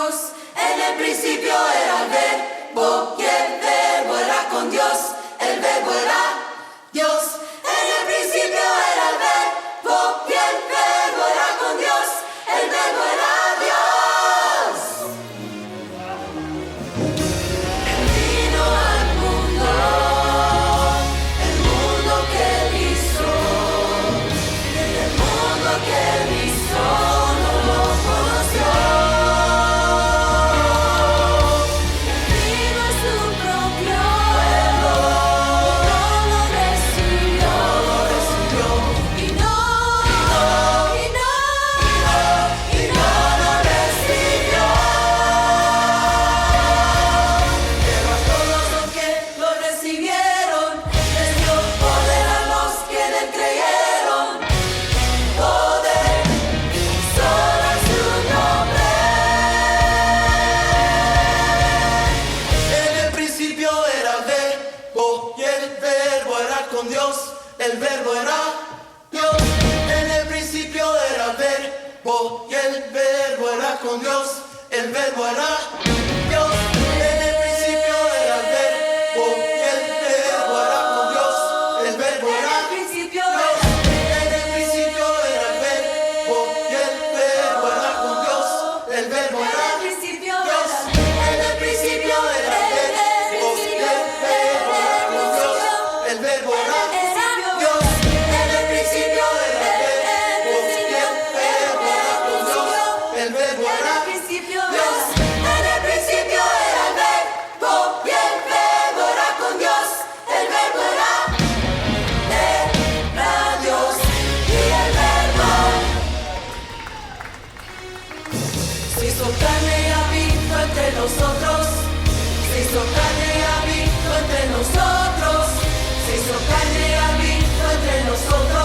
Dios. En el principio era el verbo y el verbo era con Dios. El verbo era Dios. En el principio era el verbo y el verbo era con Dios. El verbo era Dios. Él vino al mundo que él hizo. El mundo que él hizo no lo conoció. Vino a su propio pueblo, no lo recibió. Y no lo recibió. Pero a todos los que lo recibieron, les dio poder a los que le creyeron. Poder solo en su nombre. En el principio era el verbo y el verbo era con Dios. El verbo era Dios. En el principio era el verbo y el verbo era con Dios. El verbo era Dios. En el principio era el verbo y el verbo era con Dios. El verbo En era el principio Dios. En el principio era el verbo y el verbo era con Dios. El verbo En era el principio Dios. En el principio era el verbo y el verbo era con Dios. El verbo era Dios. En el principio era el verbo y el verbo era con Dios. El verbo En era el principio Dios. En el principio era el verbo y el verbo era con Dios. El verbo era Dios y el verbo se hizo carne y habitó entre nosotros. Se hizo carne y habitó entre nosotros. Se hizo carne y habitó entre nosotros.